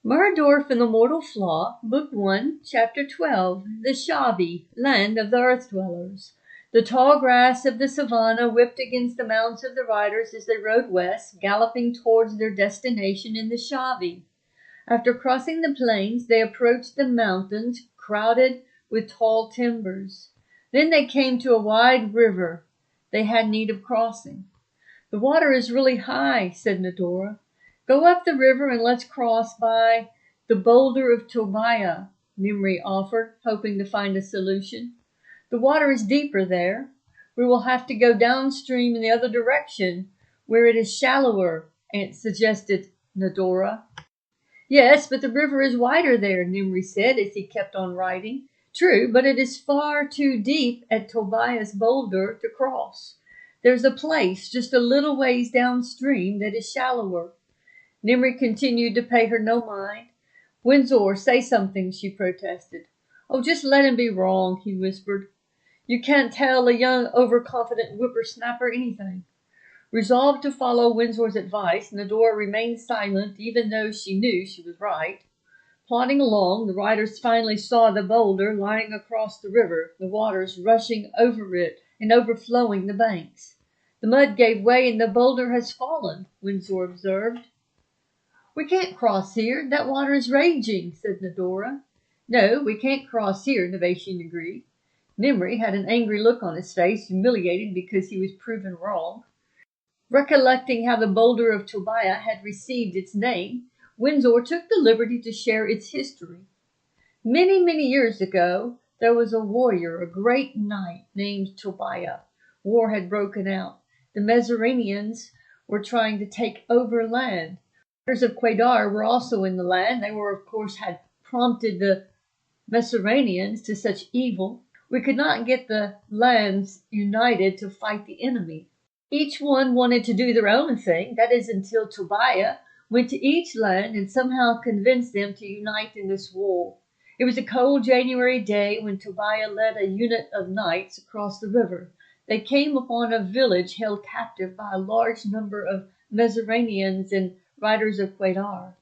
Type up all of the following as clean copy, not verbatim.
Murdorf and the Mortal Flaw, Book 1, Chapter 12, The Shovi, Land of the Earthdwellers. The tall grass of the savannah whipped against the mounts of the riders as they rode west, galloping towards their destination in the Shovi. After crossing the plains, they approached the mountains, crowded with tall timbers. Then they came to a wide river they had need of crossing. "The water is really high," said Medora. "Go up the river and let's cross by the boulder of Tobiah," Nimri offered, hoping to find a solution. "The water is deeper there. We will have to go downstream in the other direction, where it is shallower," suggested Medora. "Yes, but the river is wider there," Nimri said as he kept on riding. "True, but it is far too deep at Tobiah's boulder to cross. There's a place just a little ways downstream that is shallower." Nimri continued to pay her no mind. "Windsor, say something," she protested. "Oh, just let him be wrong," he whispered. "You can't tell a young, overconfident whippersnapper anything." Resolved to follow Windsor's advice, Medora remained silent, even though she knew she was right. Plodding along, the riders finally saw the boulder lying across the river, the waters rushing over it and overflowing the banks. "The mud gave way and the boulder has fallen," Windsor observed. "We can't cross here. That water is raging," said Medora. "No, we can't cross here," Novatian agreed. Nimri had an angry look on his face, humiliated because he was proven wrong. Recollecting how the boulder of Tobiah had received its name, Windsor took the liberty to share its history. Many, many years ago, there was a warrior, a great knight named Tobiah. War had broken out. The Messeranians were trying to take over land. Riders of Quaidar were also in the land. They were, of course, had prompted the Messeranians to such evil. We could not get the lands united to fight the enemy. Each one wanted to do their own thing, that is until Tobiah went to each land and somehow convinced them to unite in this war. It was a cold January day when Tobiah led a unit of knights across the river. They came upon a village held captive by a large number of Messeranians and riders of Quaidar.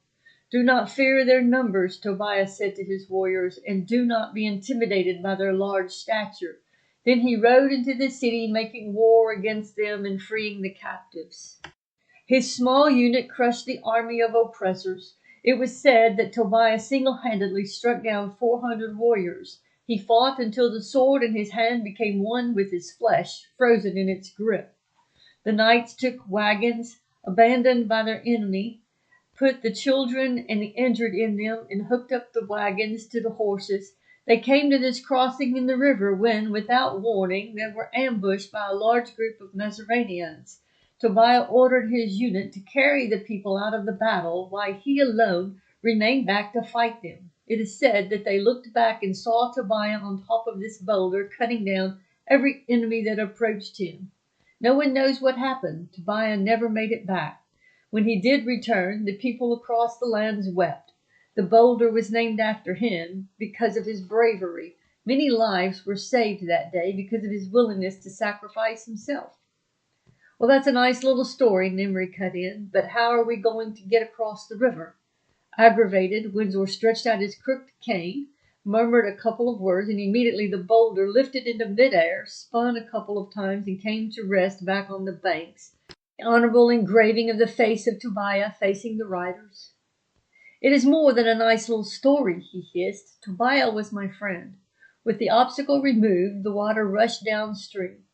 "Do not fear their numbers," Tobiah said to his warriors, "and do not be intimidated by their large stature." Then he rode into the city, making war against them and freeing the captives. His small unit crushed the army of oppressors. It was said that Tobiah single-handedly struck down 400 warriors. He fought until the sword in his hand became one with his flesh, frozen in its grip. The knights took wagons abandoned by their enemy, put the children and the injured in them, and hooked up the wagons to the horses. They came to this crossing in the river when, without warning, they were ambushed by a large group of Messeranians. Tobiah ordered his unit to carry the people out of the battle, while he alone remained back to fight them. It is said that they looked back and saw Tobiah on top of this boulder, cutting down every enemy that approached him. No one knows what happened. Tobiah never made it back. When he did return, the people across the lands wept. The boulder was named after him because of his bravery. Many lives were saved that day because of his willingness to sacrifice himself. "Well, that's a nice little story," Nimri cut in, "but how are we going to get across the river?" Aggravated, Windsor stretched out his crooked cane, murmured a couple of words, and immediately the boulder lifted into midair, spun a couple of times, and came to rest back on the banks. The honorable engraving of the face of Tobiah facing the riders. "It is more than a nice little story," he hissed. "Tobiah was my friend." With the obstacle removed, the water rushed downstream.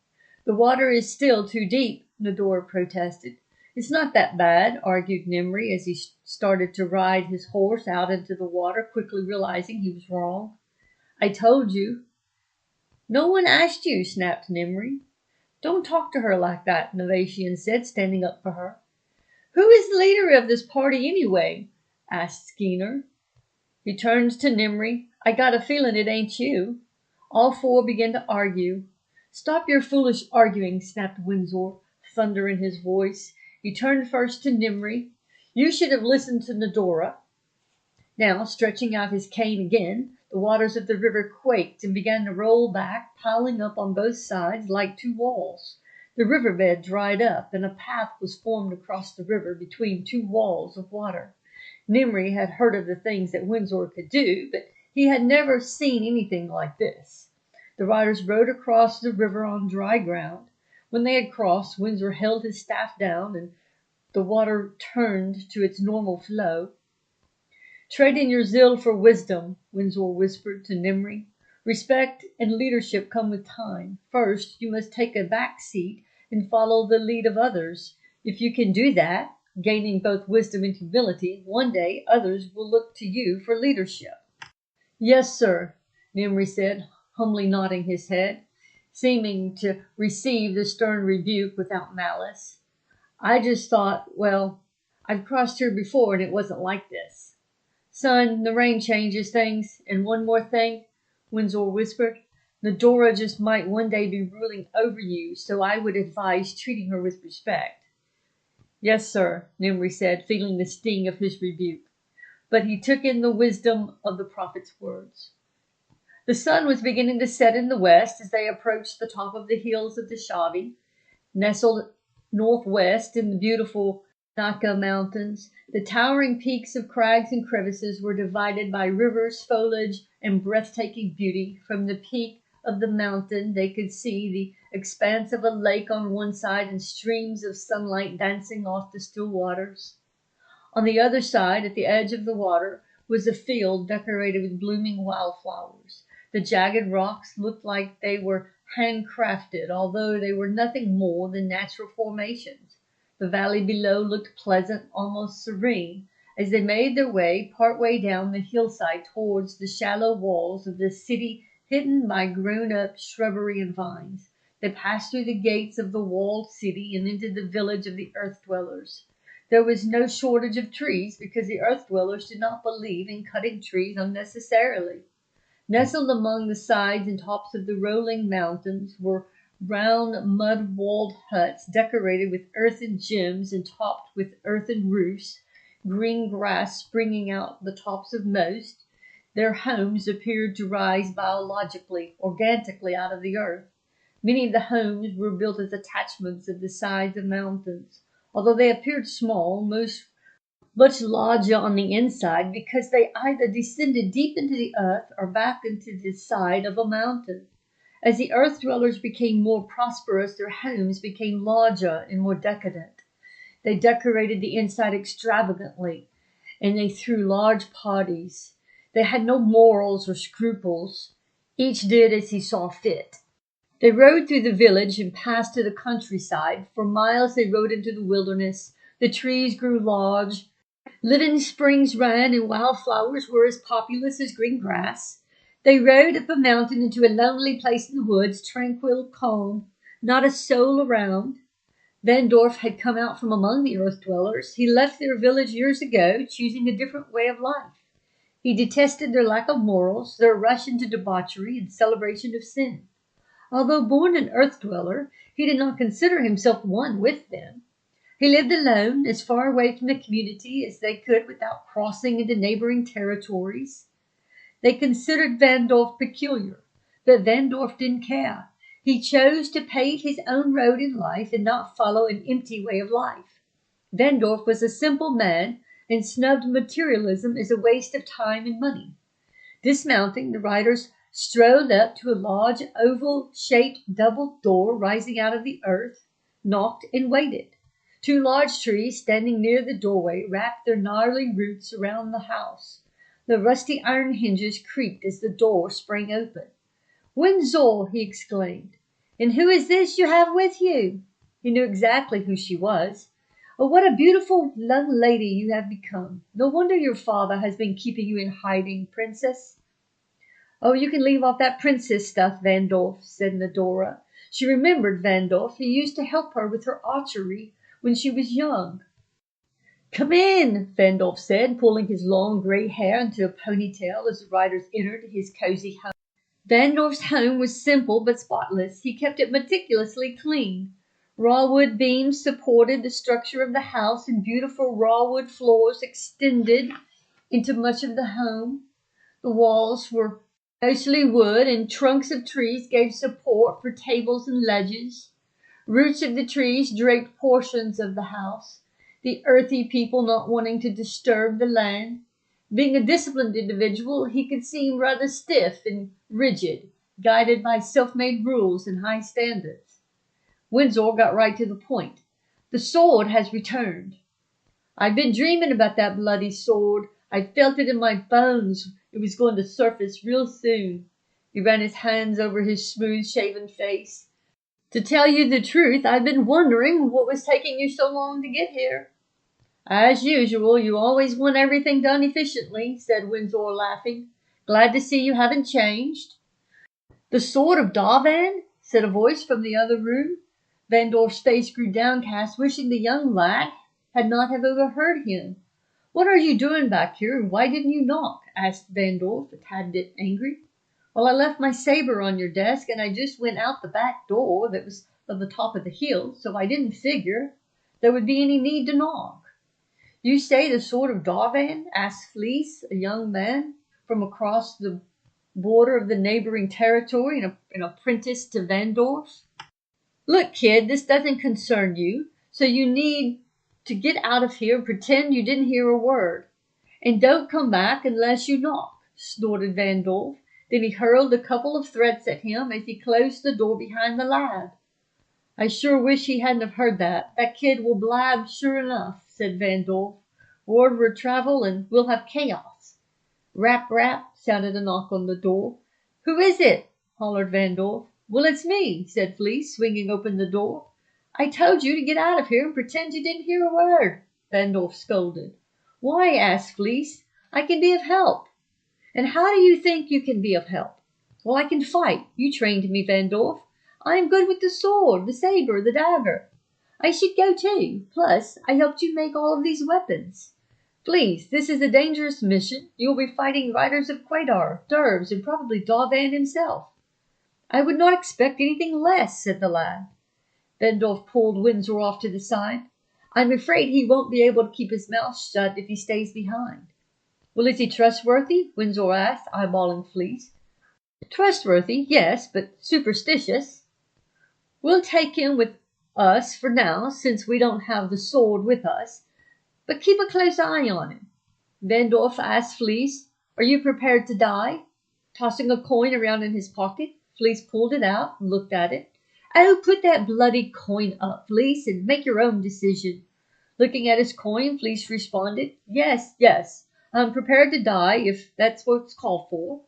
"The water is still too deep," Medora protested. "It's not that bad," argued Nimri as he started to ride his horse out into the water, quickly realizing he was wrong. "I told you." "No one asked you," snapped Nimri. "Don't talk to her like that," Novatian said, standing up for her. "Who is the leader of this party anyway?" asked Skeener. He turned to Nimri. "I got a feeling it ain't you." All four began to argue. "Stop your foolish arguing," snapped Windsor, thunder in his voice. He turned first to Nimri. "You should have listened to Medora." Now, stretching out his cane again, the waters of the river quaked and began to roll back, piling up on both sides like two walls. The riverbed dried up, and a path was formed across the river between two walls of water. Nimri had heard of the things that Windsor could do, but he had never seen anything like this. The riders rode across the river on dry ground. When they had crossed, Windsor held his staff down, and the water turned to its normal flow. "Trade in your zeal for wisdom," Windsor whispered to Nimri. "Respect and leadership come with time. First, you must take a back seat and follow the lead of others. If you can do that, gaining both wisdom and humility, one day others will look to you for leadership." "Yes, sir," Nimri said, humbly nodding his head, seeming to receive the stern rebuke without malice. "I just thought, well, I've crossed here before and it wasn't like this." "Son, the rain changes things. And one more thing," Windsor whispered. "Medora just might one day be ruling over you, so I would advise treating her with respect." "Yes, sir," Nimri said, feeling the sting of his rebuke. But he took in the wisdom of the prophet's words. The sun was beginning to set in the west as they approached the top of the hills of the Shovi, nestled northwest in the beautiful Naka Mountains. The towering peaks of crags and crevices were divided by rivers, foliage, and breathtaking beauty. From the peak of the mountain they could see the expanse of a lake on one side and streams of sunlight dancing off the still waters. On the other side, at the edge of the water, was a field decorated with blooming wildflowers. The jagged rocks looked like they were handcrafted, although they were nothing more than natural formations. The valley below looked pleasant, almost serene, as they made their way part way down the hillside towards the shallow walls of the city hidden by grown-up shrubbery and vines. They passed through the gates of the walled city and into the village of the Earthdwellers. There was no shortage of trees because the Earthdwellers did not believe in cutting trees unnecessarily. Nestled among the sides and tops of the rolling mountains were round mud-walled huts decorated with earthen gems and topped with earthen roofs, green grass springing out the tops of most. Their homes appeared to rise biologically, organically out of the earth. Many of the homes were built as attachments of the sides of mountains. Although they appeared small, most much larger on the inside because they either descended deep into the earth or back into the side of a mountain. As the Earthdwellers became more prosperous, their homes became larger and more decadent. They decorated the inside extravagantly, and they threw large parties. They had no morals or scruples. Each did as he saw fit. They rode through the village and passed to the countryside. For miles they rode into the wilderness. The trees grew large. Living springs ran, and wildflowers were as populous as green grass. They rode up a mountain into a lonely place in the woods, tranquil, calm, not a soul around. Vandorf had come out from among the Earthdwellers. He left their village years ago, choosing a different way of life. He detested their lack of morals, their rush into debauchery and celebration of sin. Although born an Earthdweller, he did not consider himself one with them. He lived alone, as far away from the community as they could without crossing into neighboring territories. They considered Vandorf peculiar, but Vandorf didn't care. He chose to pave his own road in life and not follow an empty way of life. Vandorf was a simple man and snubbed materialism as a waste of time and money. Dismounting, the riders strolled up to a large oval-shaped double door rising out of the earth, knocked, and waited. Two large trees standing near the doorway wrapped their gnarly roots around the house. The rusty iron hinges creaked as the door sprang open. "Windsor!" he exclaimed. "And who is this you have with you?" He knew exactly who she was. "Oh, what a beautiful young lady you have become. No wonder your father has been keeping you in hiding, princess." "Oh, you can leave off that princess stuff, Vandorf," said Medora. She remembered Vandorf. He used to help her with her archery when she was young. "Come in," Vandorf said, pulling his long gray hair into a ponytail as the riders entered his cozy home. Vandorf's home was simple but spotless. He kept it meticulously clean. Raw wood beams supported the structure of the house, and beautiful raw wood floors extended into much of the home. The walls were mostly wood, and trunks of trees gave support for tables and ledges. Roots of the trees draped portions of the house. The earthy people not wanting to disturb the land. Being a disciplined individual, he could seem rather stiff and rigid, guided by self-made rules and high standards. Windsor got right to the point. The sword has returned. I've been dreaming about that bloody sword. I felt it in my bones. It was going to surface real soon. He ran his hands over his smooth-shaven face. To tell you the truth, I've been wondering what was taking you so long to get here. As usual, you always want everything done efficiently, said Windsor, laughing. Glad to see you haven't changed. The sword of Darvan? Said a voice from the other room. Vandorf's face grew downcast, wishing the young lad had not have overheard him. What are you doing back here, and why didn't you knock? Asked Vandorf, a tad bit angry. Well, I left my saber on your desk, and I just went out the back door that was on the top of the hill, so I didn't figure there would be any need to knock. You say the sword of Darvan? Asked Fleece, a young man from across the border of the neighboring territory, and an apprentice to Vandorf. Look, kid, this doesn't concern you, so you need to get out of here and pretend you didn't hear a word. And don't come back unless you knock, snorted Vandorf. Then he hurled a couple of threats at him as he closed the door behind the lad. I sure wish he hadn't have heard that. That kid will blab sure enough, said Vandorf. Word will travel and we'll have chaos. Rap, rap, sounded a knock on the door. Who is it? Hollered Vandorf. Well, it's me, said Fleece, swinging open the door. I told you to get out of here and pretend you didn't hear a word, Vandorf scolded. Why? Asked Fleece. I can be of help. And how do you think you can be of help? Well, I can fight. You trained me, Vandorf. I am good with the sword, the saber, the dagger. I should go too. Plus, I helped you make all of these weapons. Please, this is a dangerous mission. You'll be fighting riders of Quadar, Dervs, and probably Darvan himself. I would not expect anything less, said the lad. Vandorf pulled Windsor off to the side. I'm afraid he won't be able to keep his mouth shut if he stays behind. Well, is he trustworthy? Windsor asked, eyeballing Fleece. Trustworthy, yes, but superstitious. We'll take him with us for now, since we don't have the sword with us, but keep a close eye on him. Vandorf asked Fleece, Are you prepared to die? Tossing a coin around in his pocket, Fleece pulled it out and looked at it. Oh, put that bloody coin up, Fleece, and make your own decision. Looking at his coin, Fleece responded, Yes, I'm prepared to die if that's what's called for.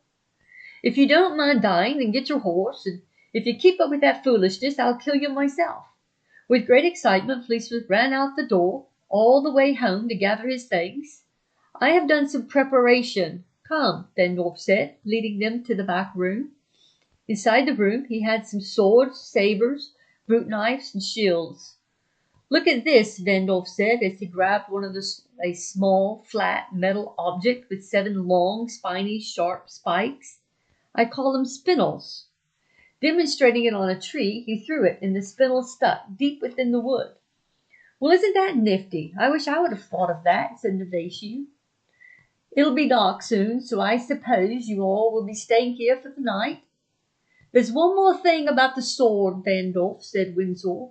If you don't mind dying, then get your horse, and if you keep up with that foolishness, I'll kill you myself. With great excitement, Fleece ran out the door, all the way home to gather his things. I have done some preparation. Come, Vandorf said, leading them to the back room. Inside the room, he had some swords, sabers, brute knives, and shields. Look at this, Vandorf said, as he grabbed a small, flat metal object with 7 long, spiny, sharp spikes. I call them spindles. Demonstrating it on a tree, he threw it, and the spindle stuck deep within the wood. Well, isn't that nifty? I wish I would have thought of that, said Nevashiu. It'll be dark soon, so I suppose you all will be staying here for the night. There's one more thing about the sword, Vandorf, said Windsor.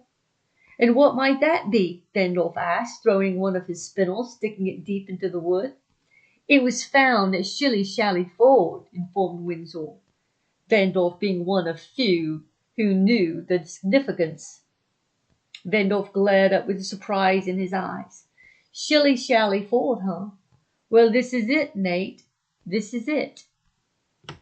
And what might that be? Vandorf asked, throwing one of his spindles, sticking it deep into the wood. It was found at Shilly-Shally Ford, informed Windsor, Vandorf being one of few who knew the significance. Vandorf glared up with surprise in his eyes. Shilly-Shally Ford, huh? Well, this is it, mate. This is it.